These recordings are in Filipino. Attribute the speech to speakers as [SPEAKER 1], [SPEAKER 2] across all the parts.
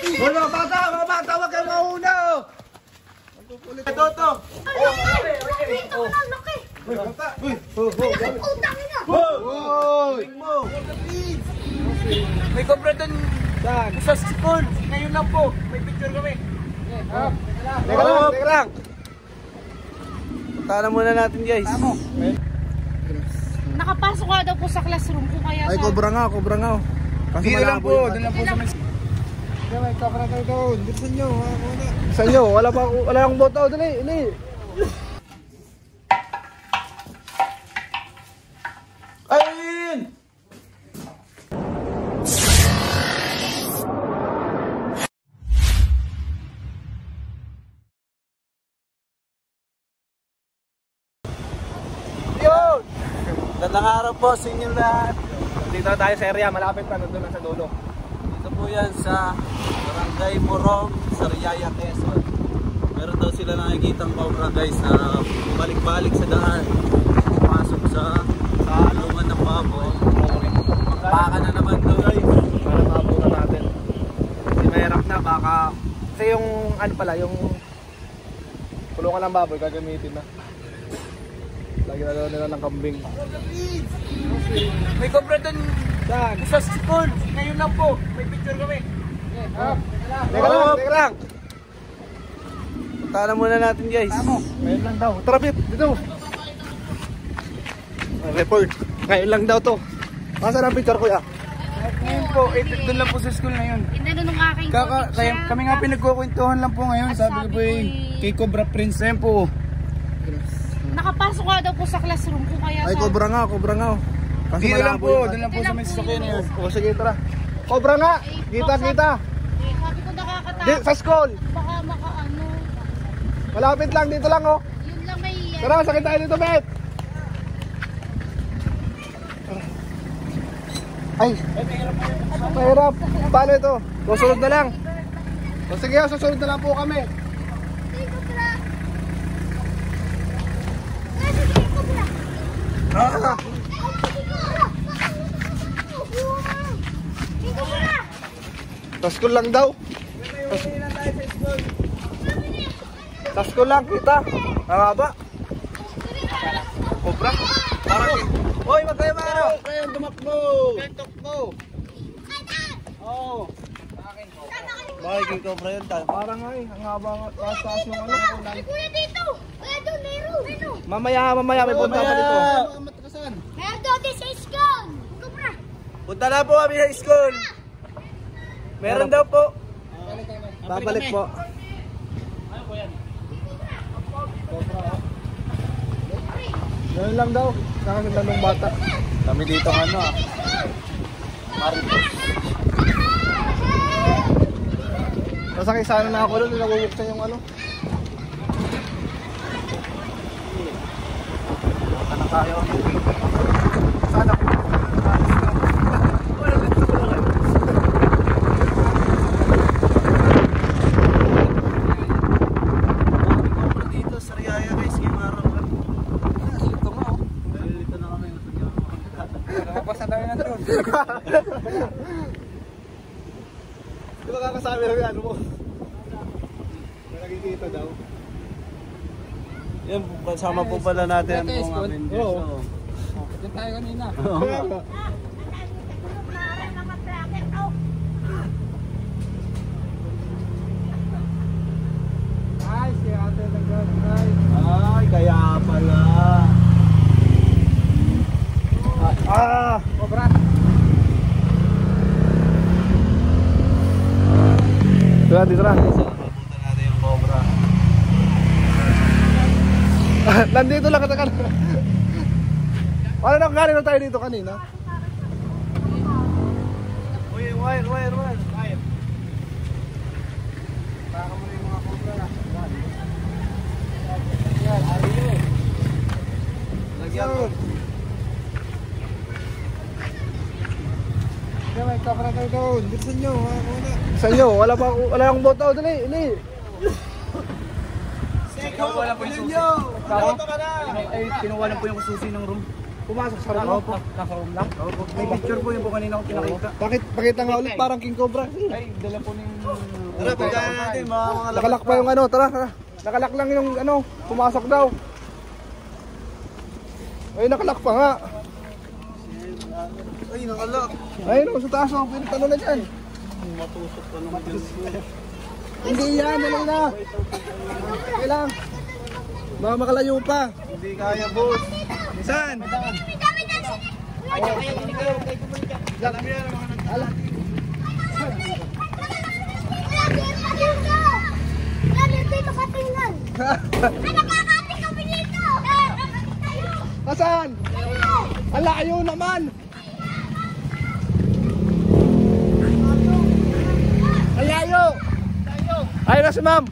[SPEAKER 1] Mga bata, wag kayo mauna. Ito.
[SPEAKER 2] May cobra doon sa school. Ngayon lang po. May picture kami.
[SPEAKER 1] Teka lang. Punta muna natin, guys.
[SPEAKER 3] Nakapasok nga daw po sa classroom ko kaya
[SPEAKER 1] Ay, cobra nga. Kasi
[SPEAKER 2] Dito lang po. Doon lang po sa may...
[SPEAKER 1] May cobra tayo doon. Bilisan nyo. Bilisan nyo. Wala akong boto. Dali. Ayun! Gandang araw po sa inyo lahat. Dito tayo sa area, malapit na doon sa dulo. Dito po yan sa Barangay Morong, Sariaya, Quezon. Meron daw sila nakikitang cobra guys na balik-balik sa daan. Pumasok sa alungan ng baboy. Baka na naman daw guys. Para mabuta natin. Hindi mahirap na, baka... Kasi yung yung kulungan ng baboy gagamitin na. Lagi na nila ng kambing.
[SPEAKER 2] May cobra doon sa school. Ngayon lang po. May picture kami.
[SPEAKER 1] Teka lang. Punta muna natin, guys. Ngayon lang daw. Tara, Pip. Dito. Report. Ngayon lang daw to. Nasaan ang picture, kuya?
[SPEAKER 2] Ngayon po. Doon lang po sa school ngayon.
[SPEAKER 3] Inano nung aking
[SPEAKER 2] Kami nga pinagkukwentuhan lang po ngayon. Sabi ko po kay Cobra Prince. Ngayon po.
[SPEAKER 3] Nakapasok nga daw po sa classroom ko kaya
[SPEAKER 1] Ay, cobra nga. Kasi
[SPEAKER 2] Dito lang po.
[SPEAKER 1] malabo
[SPEAKER 2] Doon lang po sa may sasakyan ngayon.
[SPEAKER 1] O, sige, tara. Cobra nga. Kita.
[SPEAKER 3] sabi ko nakakatakot.
[SPEAKER 1] Sa school.
[SPEAKER 3] Baka makaano.
[SPEAKER 1] Malapit lang. Dito lang, oh.
[SPEAKER 3] Yun lang may...
[SPEAKER 1] Tara, sakit tayo dito, Bet. Ay. Mahirap. Paano ito? Susunod na lang. O, sige, susunod na lang po kami. Sa school lang daw. Sa school lang kita. Ang haba. Cobra. Parang Hoy, wag kayo maano. Kayo dumakbo. Tukbo. Oh. Bakit kay cobra yun tayo? Parang ay, ang haba nga. Taas ng ano.
[SPEAKER 3] Ay, kuya dito. Kuya doon, meron.
[SPEAKER 1] Mamaya may punta pa dito.
[SPEAKER 3] Meron doon sa school. Cobra.
[SPEAKER 1] Punta na po kami sa school. Meron daw po. Babalik po. Ano po yan? Meron lang daw. Nakakita ng bata. Kami dito ano ah. Maritos. Nasakay sana na ako doon. Nagubuksan yung ano. Baka na tayo. Sana po. Di ba kakasabi lang ano mo? May nakikita daw. Yan, kasama po pala natin ang mga Avengers. Oo.
[SPEAKER 2] Diyan tayo kanina.
[SPEAKER 1] Ay, si ate nag-drive. Ay, kaya pala. Cobra. Dito na. Punta natin yung cobra. Nandito lang katakan. Paano nang galing na tayo dito kanina? Uy, wire. Baka mo yung mga cobra na. Yan, ariyo. Lagyan mo. May cobra tayo doon. Bilisan nyo. Bilisan nyo. Wala akong boto. Dali.
[SPEAKER 2] Kinuha lang po yung susi. Kinuha lang po yung susi ng room. Pumasok sa room.
[SPEAKER 1] Nasa room lang?
[SPEAKER 2] May picture po yung po kanina ko pinakita.
[SPEAKER 1] Bakit? Pakita nga ulit parang King Cobra.
[SPEAKER 2] Ay, dala po ng... Tara, pagkaan natin mga
[SPEAKER 1] Nakalak pa yung ano, tara. Nakalak lang yung ano, pumasok daw. Ay, nakalak pa nga.
[SPEAKER 2] Ay, nakalak.
[SPEAKER 1] Ay, no, sa taas ako, pinagtalo na dyan.
[SPEAKER 2] Matusok pa naman dyan.
[SPEAKER 1] Hindi yan, dali na. Okay lang. Baka makalayo pa.
[SPEAKER 2] Hindi kaya, boss.
[SPEAKER 1] Saan? Ala. Nasaan? Ang layo naman. Ang layo. Ayun na si ma'am.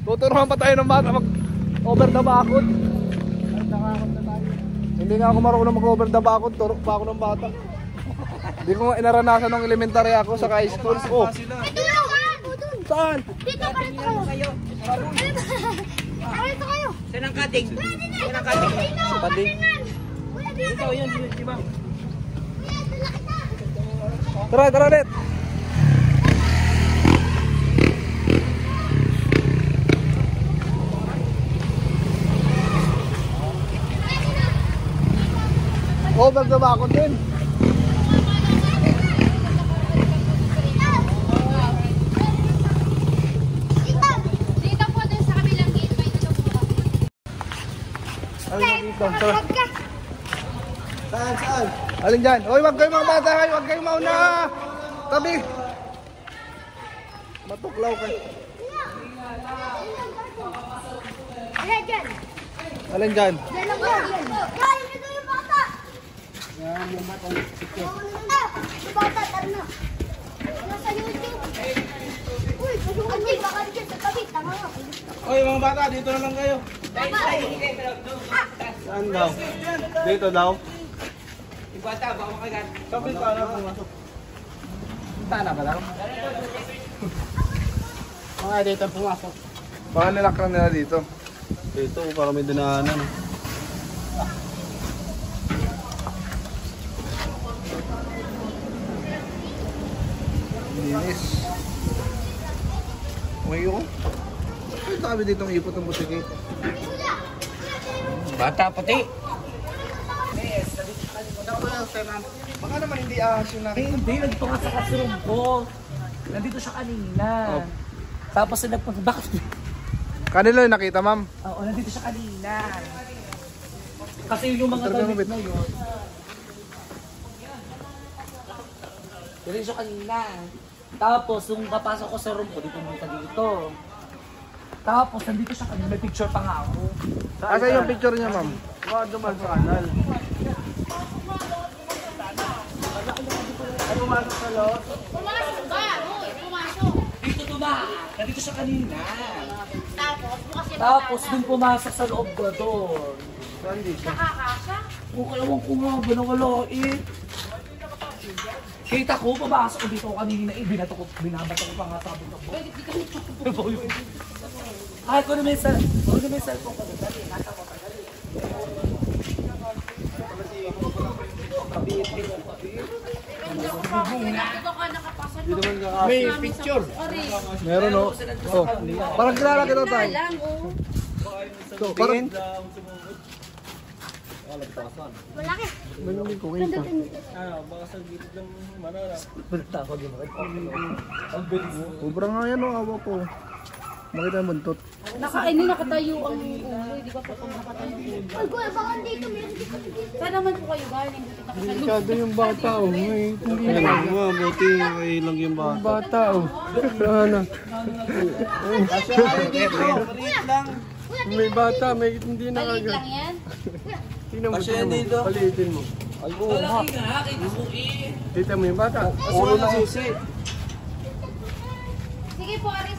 [SPEAKER 1] Tuturuan pa tayo ng bata mag over the bakod. Hindi nga ako marunong mag over the bakod. Turo pa ako ng bata. Hindi ko nga inaranasan ng elementary ako sa high school. Oh. Saan?
[SPEAKER 3] Dito pa rin kayo. Dito kayo.
[SPEAKER 4] Saan ang cutting? Saan ang cutting?
[SPEAKER 1] Sa pading.
[SPEAKER 4] Ikaw yun, di ba?
[SPEAKER 1] Tara, tara ulit. Over the bakod din.
[SPEAKER 3] Dito po din sa kabilang gate. May dito po kami.
[SPEAKER 1] Alin dito? Tara.
[SPEAKER 2] Saan?
[SPEAKER 1] Alin dyan? Hoy, wag kayo mga bata kayo. Wag kayong mauna. Tabi. Matuklaw kayo.
[SPEAKER 3] Dyan.
[SPEAKER 1] Alin dyan?
[SPEAKER 3] Dyan lang po. Yan, ito yung bata. Yung bata, tara na. Nasa YouTube. Uy, Andi, baka dyan sa tabi. Tama nga.
[SPEAKER 2] Oy, mga bata, dito na lang kayo. Saan daw? Dito daw?
[SPEAKER 4] Yung bata, baka makagat.
[SPEAKER 2] Sabi pa na pumasok.
[SPEAKER 1] Tana ba lang?
[SPEAKER 2] Mga dito pumasok.
[SPEAKER 1] Baka nilakran nila dito.
[SPEAKER 2] Dito, para may dinaanan.
[SPEAKER 1] Linis. Umayo ko. Ay, sabi dito ang ipot ng butiki.
[SPEAKER 4] Bata pati.
[SPEAKER 1] Baka naman hindi ahas yung nakita.
[SPEAKER 4] Hindi, nandito nga sa classroom ko. Nandito siya kanina. Tapos bakit?
[SPEAKER 1] Kanila yung nakita, ma'am.
[SPEAKER 4] Oo, nandito siya kanina. Kasi yung mga
[SPEAKER 1] Talagang
[SPEAKER 4] damit
[SPEAKER 1] mabit.
[SPEAKER 4] na yun. Nandito siya kanina. Tapos, yung papasok ko sa room ko, dito pumunta dito. Tapos, nandito siya kanina. May picture pa nga ako.
[SPEAKER 1] Asa yung picture niya, ma'am?
[SPEAKER 2] Baka duman sa kanal. Ay, pumasok sa loob.
[SPEAKER 3] Pumasok ba? Uy, pumasok.
[SPEAKER 4] Dito dumaan. Nandito siya kanina.
[SPEAKER 3] Tapos,
[SPEAKER 4] Tapos, dun pumasok sa loob ko doon.
[SPEAKER 2] Saan dito?
[SPEAKER 3] nakakasya.
[SPEAKER 4] Kung kalawang kumaba na wala eh. Kita ko, papasok ko dito kanina eh. Binabato ko pa nga sabi ko. Ay, kung naman yung cellphone ko, dali, nasa ko pa, dali.
[SPEAKER 3] Dito ka nakapasok.
[SPEAKER 2] Dito man ka.
[SPEAKER 1] May picture.
[SPEAKER 3] Sorry.
[SPEAKER 1] Meron, no? Oh. Parang kilala kita tayo.
[SPEAKER 3] Lang, oh.
[SPEAKER 1] So, parang...
[SPEAKER 3] Malaki.
[SPEAKER 4] Punta ako din.
[SPEAKER 1] Sobrang nga yan, oh. Awa ko. Makita yung buntot.
[SPEAKER 3] Nakatayo ang ulo. Di ba po kung nakatayo ang ulo? Ay, kuya, baka dito meron dito. Saan naman po kayo galing?
[SPEAKER 2] Masyado yung bata, oh. May, hindi na. Buti, may lang yung bata. Bata, oh. Ano? May bata, may hindi na
[SPEAKER 3] Maliit
[SPEAKER 2] agad.
[SPEAKER 3] lang yan.
[SPEAKER 2] Tingnan mo, tingnan mo. Palitin mo.
[SPEAKER 1] Ay, oo nga.
[SPEAKER 2] Dito mo yung bata. Ulo na susi.
[SPEAKER 3] Sige po, ari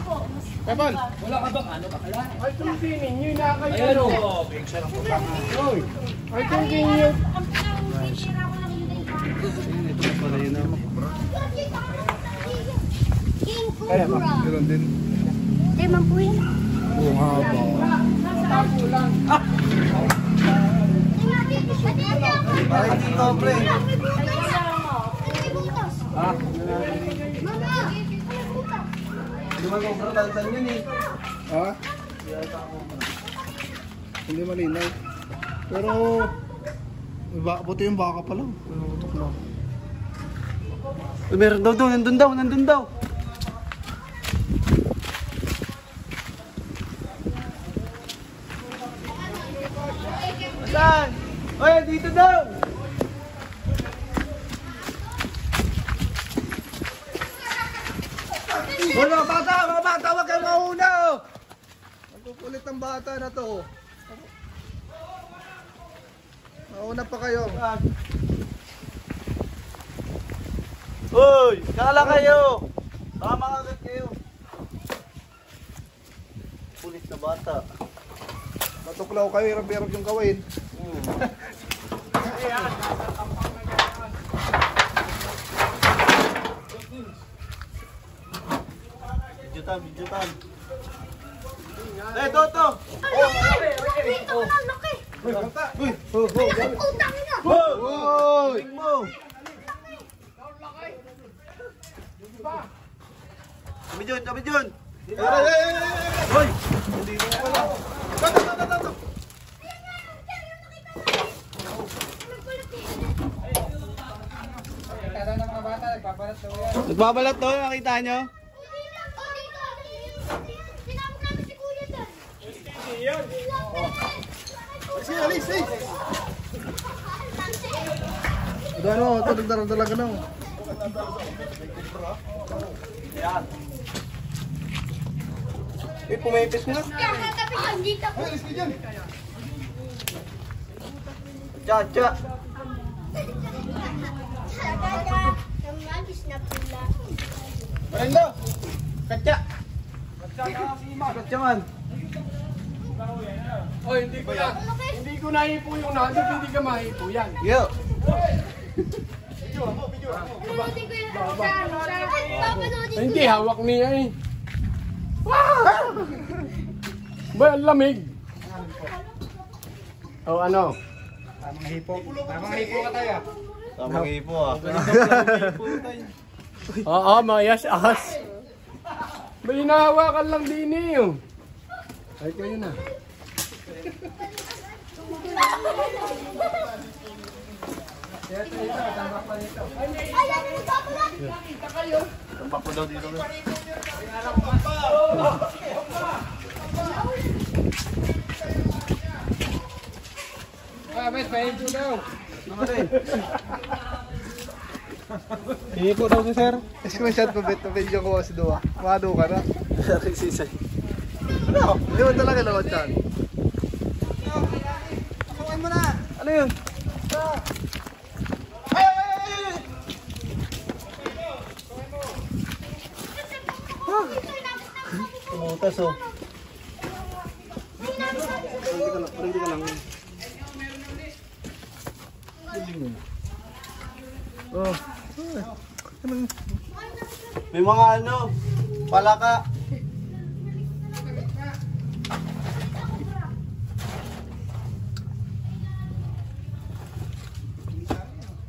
[SPEAKER 3] po.
[SPEAKER 2] Kapal.
[SPEAKER 4] Wala ka bang ano bakla?
[SPEAKER 2] Ay, tumingin nyo na kayo.
[SPEAKER 4] Ayan o. Picture ang pagkaka.
[SPEAKER 2] Oy. Ay, tumingin nyo.
[SPEAKER 3] Ang titira ko lang yun yung
[SPEAKER 2] Ito pala yun naman.
[SPEAKER 3] King
[SPEAKER 1] Kaya,
[SPEAKER 3] Cobra.
[SPEAKER 1] ma'am. Meron din.
[SPEAKER 3] Di man po yan.
[SPEAKER 1] Oo nga ba? Para hindi kobre.
[SPEAKER 2] Ha?
[SPEAKER 1] Hindi man kobre tantan yun eh.
[SPEAKER 2] Ha? Hindi malinaw. Pero, buti yung baka pa lang. Tutok lang.
[SPEAKER 1] Meron daw doon, nandun daw. Saan? Oy, dito daw!
[SPEAKER 2] Hoy mga bata, wag kayo mauna! Ang kukulit ng bata na to. Mauna pa kayo.
[SPEAKER 1] Uy, kala kayo! Baka makagat kayo. Kulit na bata.
[SPEAKER 2] Matuklaw kayo, hirap-hirap yung gawin.
[SPEAKER 1] Video time. Eh, Toto!
[SPEAKER 2] Hoy!
[SPEAKER 1] Kami dyan!
[SPEAKER 2] Hoy!
[SPEAKER 1] Nagbabalat to, nakita nyo?
[SPEAKER 2] Alis! Ano, talagang talaga na.
[SPEAKER 1] Yan. Eh, pumipis nga.
[SPEAKER 2] Alis ka dyan!
[SPEAKER 1] Cha.
[SPEAKER 2] Marendo!
[SPEAKER 1] Katya man.
[SPEAKER 2] Oy, hindi ko nahipo yung nandun, hindi ka mahipo yan.
[SPEAKER 1] Yo.
[SPEAKER 2] Hindi, hawak niya eh. Ba, ang lamig. O ano? Tamang hipo ka tayo.
[SPEAKER 1] Tamang hipo ah.
[SPEAKER 2] Oo, mayas ahas. May hinahawakan lang din eh. Ay, kayo na.
[SPEAKER 1] Tampak ko daw dito.
[SPEAKER 2] Bet, pahinto daw.
[SPEAKER 1] Hipo daw si sir.
[SPEAKER 2] Screenshot mo, Bet, video ko si Dua. Mado ka na.
[SPEAKER 1] Sisay.
[SPEAKER 2] Ano? Hindi mo talaga naman dyan.
[SPEAKER 1] Ano yun? Tumutas oh.
[SPEAKER 2] Parang ka lang. Oh.
[SPEAKER 1] May mga ano, palaka.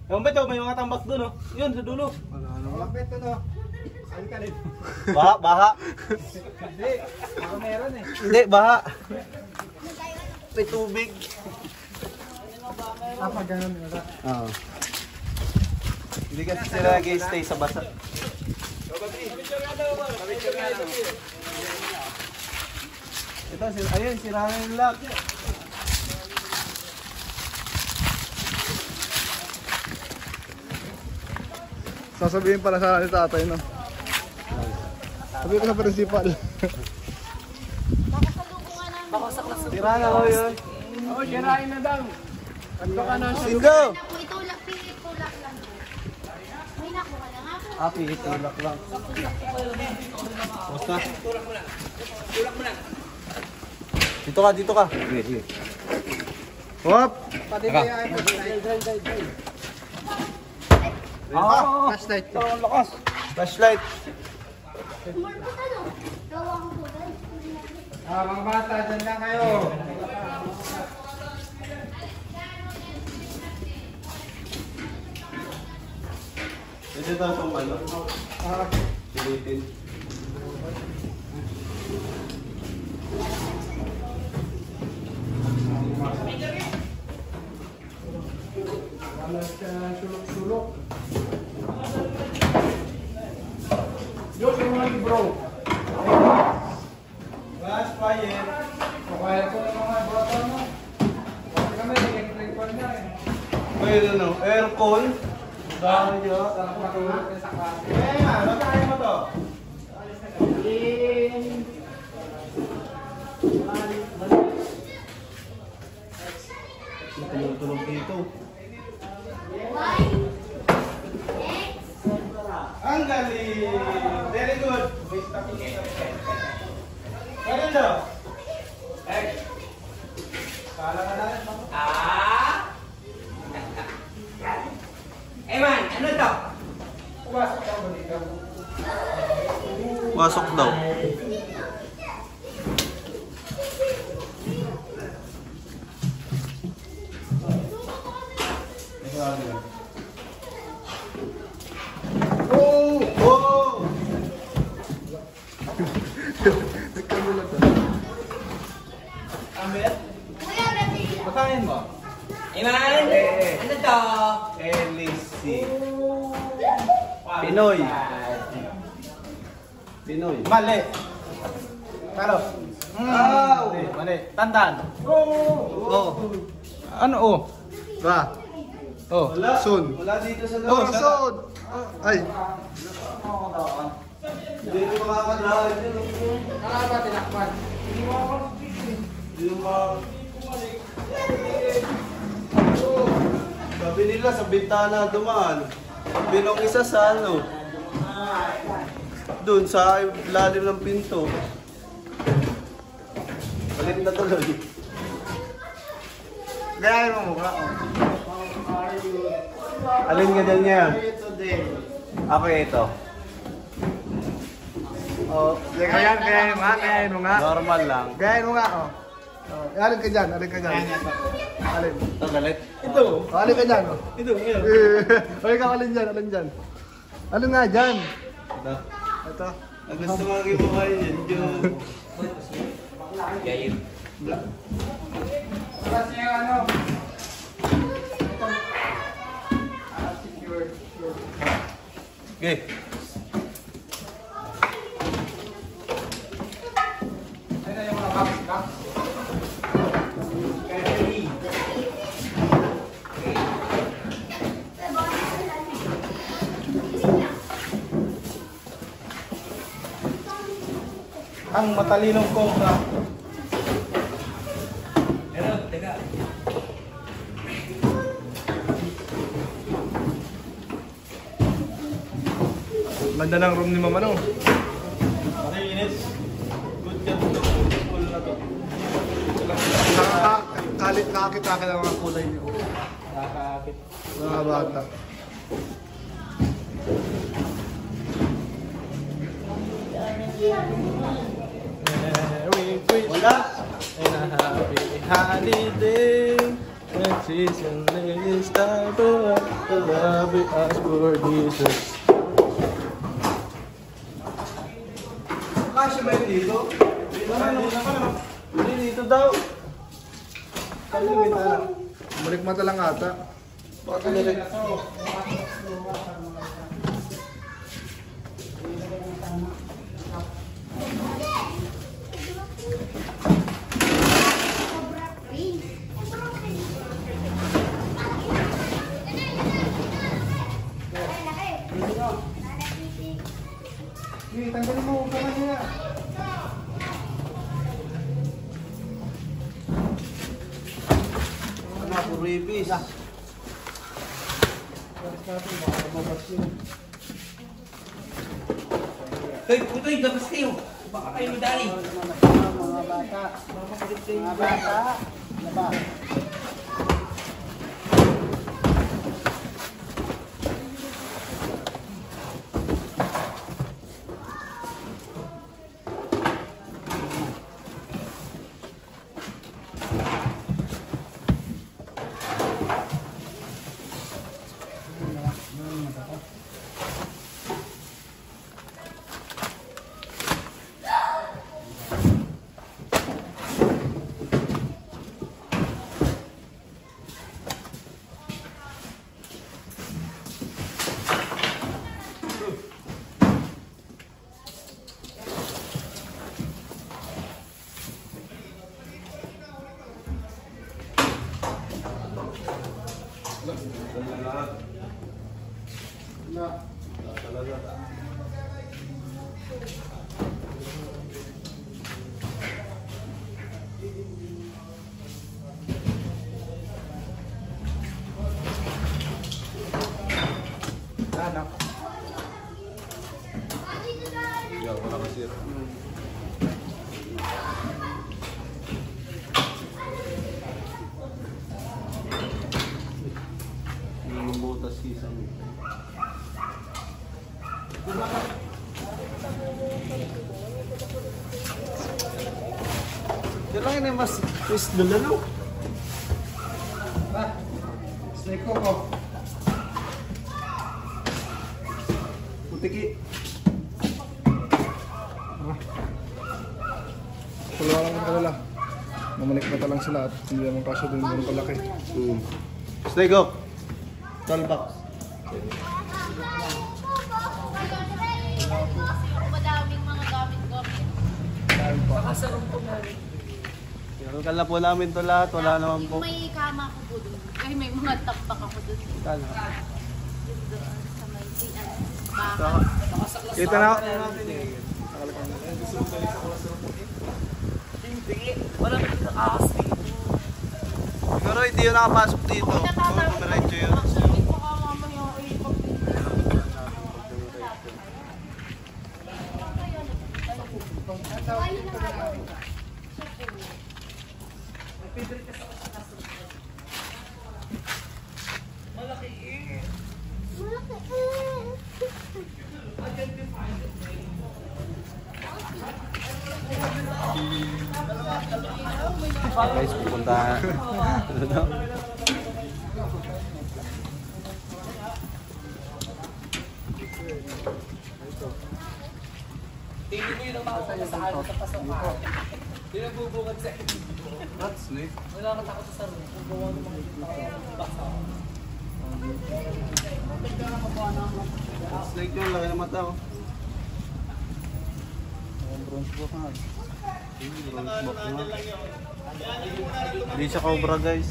[SPEAKER 1] Yung ba ito, may mga tambak doon oh. Yun, sa dulo.
[SPEAKER 2] Malapit ito.
[SPEAKER 1] Baha.
[SPEAKER 2] Hindi. Ako meron eh.
[SPEAKER 1] Hindi, baha. May tubig.
[SPEAKER 2] Apa ganun nila.
[SPEAKER 1] Oo. Hindi kasi sila nag-stay sa basa. Ito, ayun, sira na yung lock.
[SPEAKER 2] Sasabihin pala sa ni tatay, no? Sabihin ko sa principal.
[SPEAKER 1] Sira na ko yun.
[SPEAKER 2] Oo, sirain na daw. At baka nasa
[SPEAKER 1] Singo!
[SPEAKER 3] Itulak lang. May nakuha lang ako.
[SPEAKER 1] Api, itulak lang. Basta. Dito ka. Sige.
[SPEAKER 2] Hop!
[SPEAKER 4] Pati kaya ito.
[SPEAKER 2] Flashlight.
[SPEAKER 1] Ang lakas. Flashlight.
[SPEAKER 3] Gawa ko po.
[SPEAKER 2] Mga bata, dyan lang kayo. Pwede daw itong ano? Pilitin. Wala siya sulok-sulok. Yo, yung mga bro. Last quiet. Kaya ko ng mga bata mo. Kasi kami, electric fan niya eh. Pwede no, aircon. Dahil yun. Saan matulog sa klase. Eh nga, matay mo to. Tulog dito. Ang galing! Very good! Ganun daw? Kala ka natin, no?
[SPEAKER 5] Man, ano to?
[SPEAKER 2] Pumasok daw, balikan.
[SPEAKER 1] Pasok daw.
[SPEAKER 2] Oh! Oh! Nagkagulat na.
[SPEAKER 1] Amber? Patayin mo?
[SPEAKER 5] Man, ano to?
[SPEAKER 1] LC. Pinoy. Pinoy. Mali. Pero. Mali. Tandan. Oh. Ano oh?
[SPEAKER 2] Ba?
[SPEAKER 1] Oh.
[SPEAKER 2] Wala. Soon.
[SPEAKER 1] Wala dito sa
[SPEAKER 2] Oh, soon! Ay!
[SPEAKER 1] Hindi ko makakadaan yun.
[SPEAKER 2] Nakaba, tinakpan.
[SPEAKER 1] Hindi mo sabi nila sa bintana dumaan. Binong isa sa ano. Doon sa lalim ng pinto. Balik na tuloy.
[SPEAKER 2] Gayahin mo mukha, oh.
[SPEAKER 1] Alin ka dyan niya? Ako ito.
[SPEAKER 2] Oh, gayahin mo nga.
[SPEAKER 1] Normal lang.
[SPEAKER 2] Gayahin mo nga, oh. Oh, alin ka dyan, alin ka dyan. Alin.
[SPEAKER 1] Ito galit. Ito.
[SPEAKER 2] Oh, alin ka dyan, oh.
[SPEAKER 1] Ito. Ito.
[SPEAKER 2] O, ikaw alin dyan, alin dyan. Alin nga dyan.
[SPEAKER 1] Ito.
[SPEAKER 2] Ito.
[SPEAKER 1] Ang gusto mga kibuhay yan, Diyo.
[SPEAKER 5] Gayim.
[SPEAKER 2] Kasi yung ano.
[SPEAKER 1] Okay.
[SPEAKER 2] Ayun na yung mga box.
[SPEAKER 1] Ang matalinong cobra.
[SPEAKER 5] Pero, teka.
[SPEAKER 2] Ganda ng room ni Mama, no?
[SPEAKER 1] Makinis. Good job. Full na to.
[SPEAKER 2] Nakakita ka ng mga kulay niyo.
[SPEAKER 1] Nakakakit.
[SPEAKER 2] Mga bata.
[SPEAKER 1] Wala. And a happy holiday. And season is time to love us for Jesus. Kasya ba yun dito? Hindi dito daw. Kalimit na lang.
[SPEAKER 2] Balik mata lang ata.
[SPEAKER 1] Baka direct.
[SPEAKER 2] Sige, tanggalin mo kamay niya.
[SPEAKER 1] Ano, puribis.
[SPEAKER 5] Hoy, putoy, labas kayo. Baka kayo madali.
[SPEAKER 2] Mga bata. Talaga.
[SPEAKER 1] Anak.
[SPEAKER 2] Yeah, wala kasira. Yung butas sisang. Yan lang yun mas twist doon na no?
[SPEAKER 1] Snake ko.
[SPEAKER 2] Putiki.
[SPEAKER 1] Wala lang ang kalala. Mamalikmata lang sila at hindi naman kasya doon ng palaki.
[SPEAKER 2] Snake go. Talbox.
[SPEAKER 3] Madaming mga gamit-gamit.
[SPEAKER 2] Tinanggal na po namin to lahat. Wala naman po.
[SPEAKER 3] May kama ko po doon. Ay, may mga takpak ako doon.
[SPEAKER 2] Kala.
[SPEAKER 3] Doon sa may baka.
[SPEAKER 2] Kita na.
[SPEAKER 4] Wala na dito ahas dito.
[SPEAKER 2] Siguro hindi yun nakapasok dito. Siguro pumiretso yun.
[SPEAKER 3] Baka mamaya ay
[SPEAKER 2] Guys, pupunta. Ano daw?
[SPEAKER 4] Tingin mo yun ang mga kasasahan sa pasokan. Hindi na bubukad sa inyo.
[SPEAKER 2] That's snake.
[SPEAKER 4] Wala ka takot sa sarili. Kung gawa ng mga basa.
[SPEAKER 2] Snake yun, laki ng mata oh.
[SPEAKER 1] Bronze book nga.
[SPEAKER 2] Bronze box nga. Hindi siya cobra guys.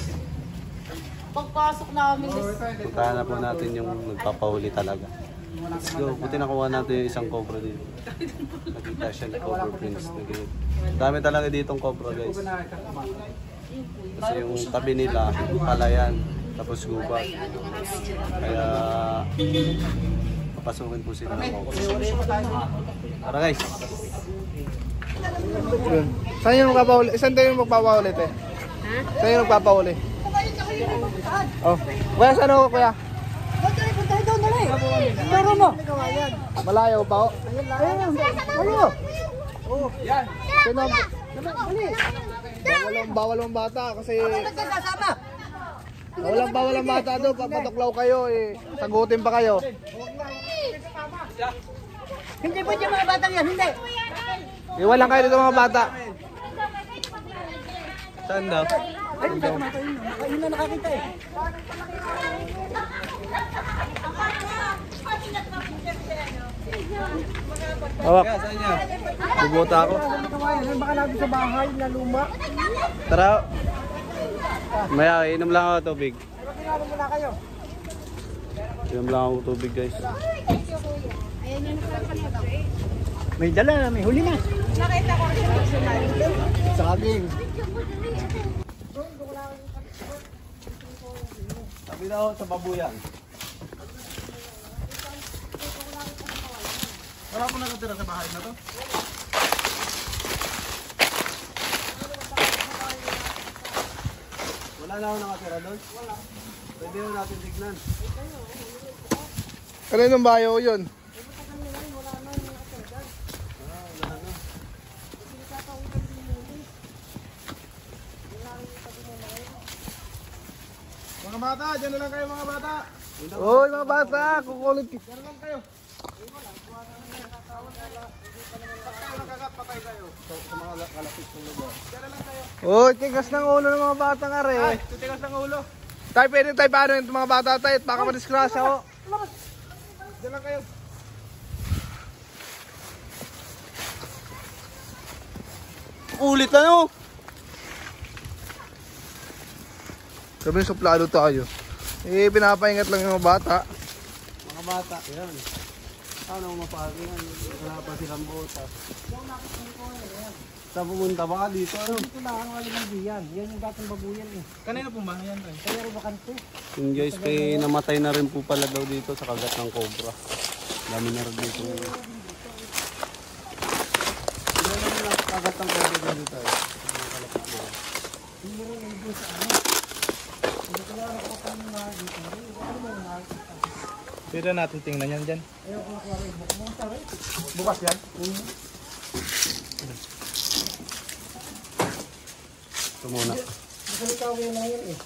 [SPEAKER 3] pagpasok namin is
[SPEAKER 2] Puntahan na po natin yung nagpapahuli talaga. Let's go. Buti nakuha natin yung isang cobra dito. Nakita siya ni Cobra Prince. Dami talaga ditong cobra guys. Kasi yung tabi nila, palayan, tapos gubat. Kaya papasukin po sila ng cobra. Tara guys.
[SPEAKER 1] Yun. Saan yung magpapahuli? Saan tayo yung magpapahuli, te? Saan yung magpapahuli? Oh. Kuya, saan ako, kuya? Turo mo. Malayo pa ako. Ayaw. Oh, yan. Sino? Bawal ang bata kasi bawal ang bata doon. Pag matuklaw kayo, sagutin pa kayo.
[SPEAKER 6] Hindi po yung mga batang yan, hindi.
[SPEAKER 1] Iwalan kayo dito mga bata.
[SPEAKER 2] Saan daw?
[SPEAKER 6] Ay, hindi ko yun na nakakita eh.
[SPEAKER 1] Hawak.
[SPEAKER 2] Saan niya? Bubuta ako.
[SPEAKER 6] Baka natin sa bahay na luma.
[SPEAKER 2] Tara. Maya, inom lang ako tubig.
[SPEAKER 6] Tinawag muna kayo.
[SPEAKER 2] Inom lang ako tubig guys.
[SPEAKER 6] May dala, may huli na.
[SPEAKER 1] Saging.
[SPEAKER 2] Sabi na ako sa babuyan.
[SPEAKER 1] Wala po nakatira sa bahay na to?
[SPEAKER 2] Wala na ako nakatira doon? Wala. Pwede mo natin tignan.
[SPEAKER 1] Kaninong bayo yun?
[SPEAKER 2] Mga bata, dyan na lang kayo mga bata.
[SPEAKER 1] Hoy mga bata, kukulit.
[SPEAKER 2] Dyan lang kayo. Nakakatpatay kayo. Sa mga kalapit ng lugar. Dyan na lang kayo.
[SPEAKER 1] Hoy, tigas ng ulo ng mga bata nga rin.
[SPEAKER 2] Ay, tutigas ng ulo.
[SPEAKER 1] Tayo pwede tayo paano yung mga bata tayo at baka madisgrasya ko.
[SPEAKER 2] Dyan lang kayo.
[SPEAKER 1] Kulit na no? Sabi yung suplado tayo. Pinapaingat lang yung mga bata.
[SPEAKER 2] Mga bata, yan. Ano mapagi yan? Wala pa silang botas. Saan pumunta? Baka dito ano?
[SPEAKER 6] Ito lang ang alimang diyan. Yan yung dating babuyan eh.
[SPEAKER 1] Kanina po ba yan, Ray?
[SPEAKER 6] Kaya rin bakante.
[SPEAKER 2] Yun guys, may namatay na rin po pala daw dito sa kagat ng cobra. Dami na rin dito. Ilan na lang kagat ng cobra dito tayo?
[SPEAKER 6] Hindi rin yung doon sa ano. Hindi ko lang ako pa nung dito. Ano mo yung
[SPEAKER 1] Pwede natin tingnan yan dyan.
[SPEAKER 6] ayaw ko nakuha rin. Bukas rin.
[SPEAKER 1] Bukas yan?
[SPEAKER 2] Ito muna.
[SPEAKER 6] Masalitaw yun na yun eh.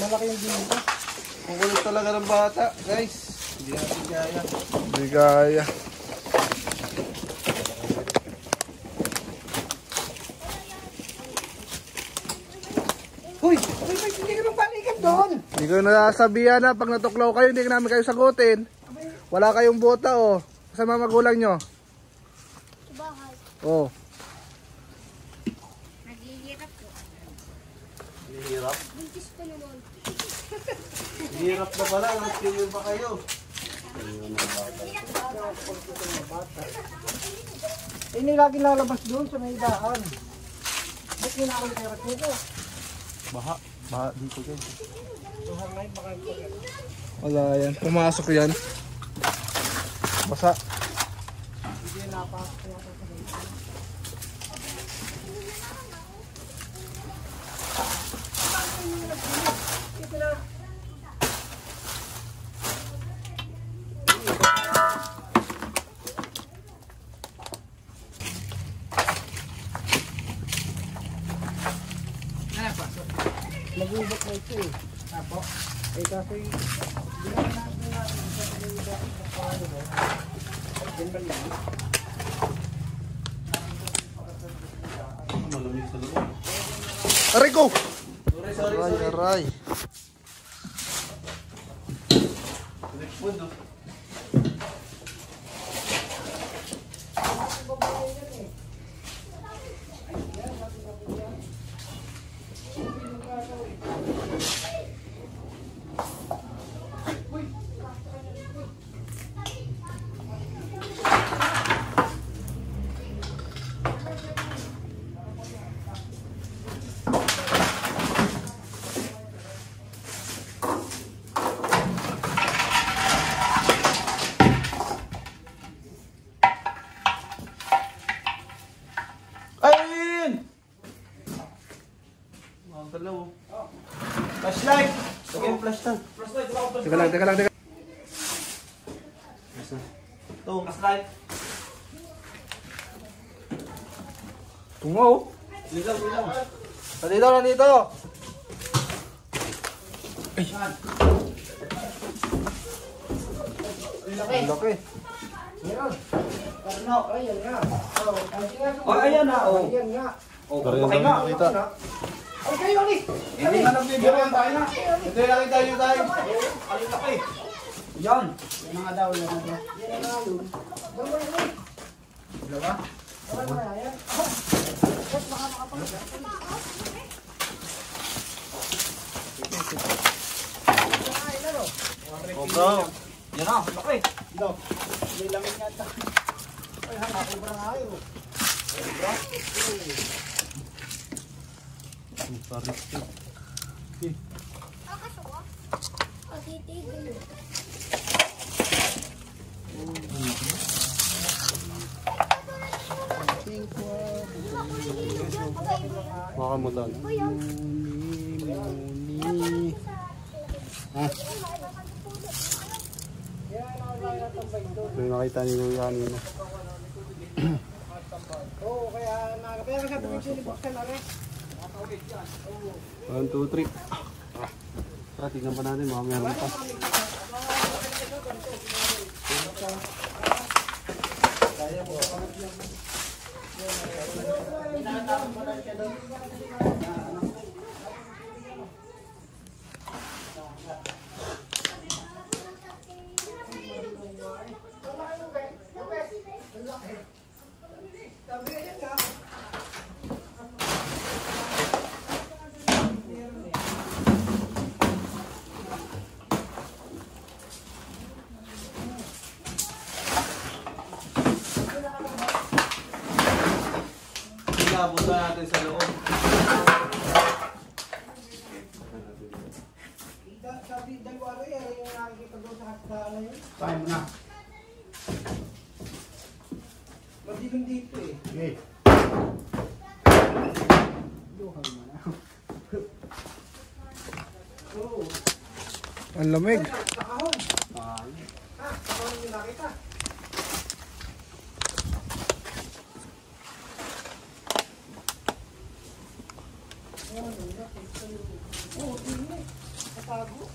[SPEAKER 6] Malaki yung dito.
[SPEAKER 2] Ang kulit talaga ng bata, guys. Hindi natin kaya. Hindi kaya.
[SPEAKER 6] Uy! Hindi ka nang balikan doon!
[SPEAKER 1] Hindi ko nasasabihan na pag natuklaw kayo, hindi namin kayo sagutin. Wala kayong bota oh. Sa mga magulang nyo.
[SPEAKER 3] Sa bahay.
[SPEAKER 1] Oh.
[SPEAKER 3] Naghihirap po.
[SPEAKER 2] Hirap.
[SPEAKER 3] Buntis pa naman.
[SPEAKER 2] Hirap na pala. Nag-senior pa kayo.
[SPEAKER 6] Hindi lagi lalabas doon sa may daan. Ba't kinakal kayo dito?
[SPEAKER 2] Baha. Baha dito guys.
[SPEAKER 6] Tuhan na baka ito.
[SPEAKER 1] Wala yan. Pumasok yan. Basa.
[SPEAKER 6] Hindi napasok yata sa dito. Magubot na ito eh. Apo. Eh kasi
[SPEAKER 2] Malamig sa loob.
[SPEAKER 1] Aray ko!
[SPEAKER 2] Aray, aray.
[SPEAKER 1] Ayun!
[SPEAKER 2] Ang dalaw.
[SPEAKER 1] Flashlight!
[SPEAKER 2] Sige, flash tan.
[SPEAKER 1] Teka lang, teka lang, teka.
[SPEAKER 2] Ito.
[SPEAKER 1] Flashlight. Tungo.
[SPEAKER 2] Ilaw, ilaw.
[SPEAKER 1] Nandito, nandito. Ay. Ang laki.
[SPEAKER 6] Karno, ayan nga.
[SPEAKER 1] Oh, ayan na. Oh.
[SPEAKER 6] Ayan nga.
[SPEAKER 1] Oh,
[SPEAKER 2] Pero
[SPEAKER 1] okay
[SPEAKER 2] yung
[SPEAKER 1] nga.
[SPEAKER 2] nakita.
[SPEAKER 6] Ay kayo ni.
[SPEAKER 1] Hindi na nagbibigyan tayo na. Hindi nakita nyo tayo. Ang laki. Yan.
[SPEAKER 6] Yan nga daw yan nga. Yan nga yun. Dalawa yun.
[SPEAKER 1] Dalawa?
[SPEAKER 6] Dalawa na yan.
[SPEAKER 2] Oh, bro.
[SPEAKER 1] Yan na, ang laki.
[SPEAKER 6] Do. May lamig nga ito. Ay, hanapin mo na nga yun.
[SPEAKER 2] Ang paris ito. Makamutan. May nakita niyo yung kanina.
[SPEAKER 6] Oo, kaya sabi ko sinibuksan na rin.
[SPEAKER 2] 1, 2, 3. Tingnan pa natin, mga meron pa.
[SPEAKER 1] Teka, punta natin sa loob.
[SPEAKER 6] Sabi, dalawa rin, yung nakikita doon sa kastaan yun.
[SPEAKER 2] Saan mo na?
[SPEAKER 6] Madilim dito eh.
[SPEAKER 2] Okay.
[SPEAKER 6] Duhan mo na. Oo.
[SPEAKER 2] Ang lamig.
[SPEAKER 6] Sakahon. Sakahon yung nakita. Oo, tingin. Katago.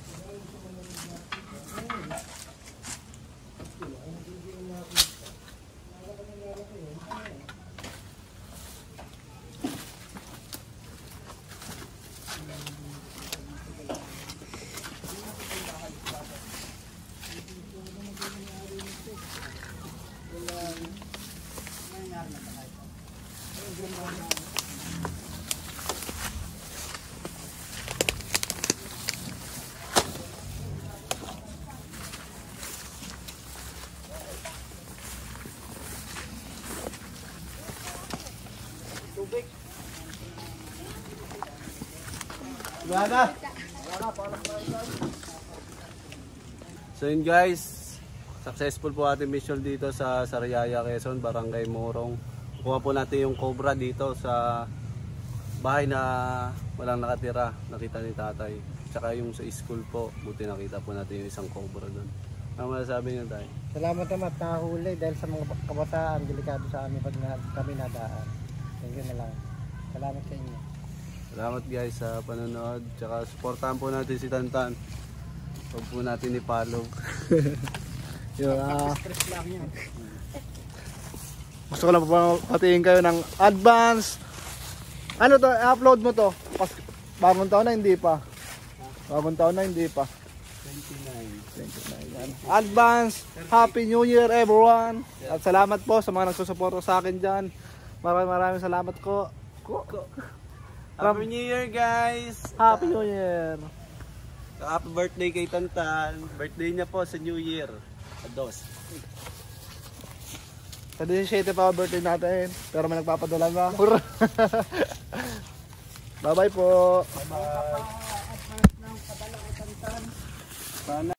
[SPEAKER 1] Wala na. So yun guys, successful po ating mission dito sa Sariaya, Quezon, Barangay Morong. Kuha po natin yung cobra dito sa bahay na walang nakatira, nakita ni tatay. Tsaka yung sa school po, buti nakita po natin yung isang cobra doon. Ano masasabi niyo tayo?
[SPEAKER 6] Salamat naman at nakahuli dahil sa mga kabataan, delikado sa amin pag kami nadaan. Thank you na lang. Salamat sa inyo.
[SPEAKER 1] Salamat guys sa panonood. Tsaka supportahan po natin si Tantan. Huwag po natin ipalog.
[SPEAKER 6] Stress lang yun.
[SPEAKER 2] Gusto ko lang papatiin kayo ng advance. Ano to? I-upload mo to. Bagong taon na hindi pa. Bagong taon na hindi pa. 29. Yan. Advance. Happy New Year everyone. At salamat po sa mga nagsusuporta sa akin dyan. Maraming salamat ko.
[SPEAKER 1] Happy New Year guys!
[SPEAKER 2] Happy New Year.
[SPEAKER 1] Happy birthday kay Tantan. Birthday niya po sa New Year. Ados.
[SPEAKER 2] Sa 17 pa birthday natin. Pero may nagpapadala na. Bye bye po.
[SPEAKER 1] Sana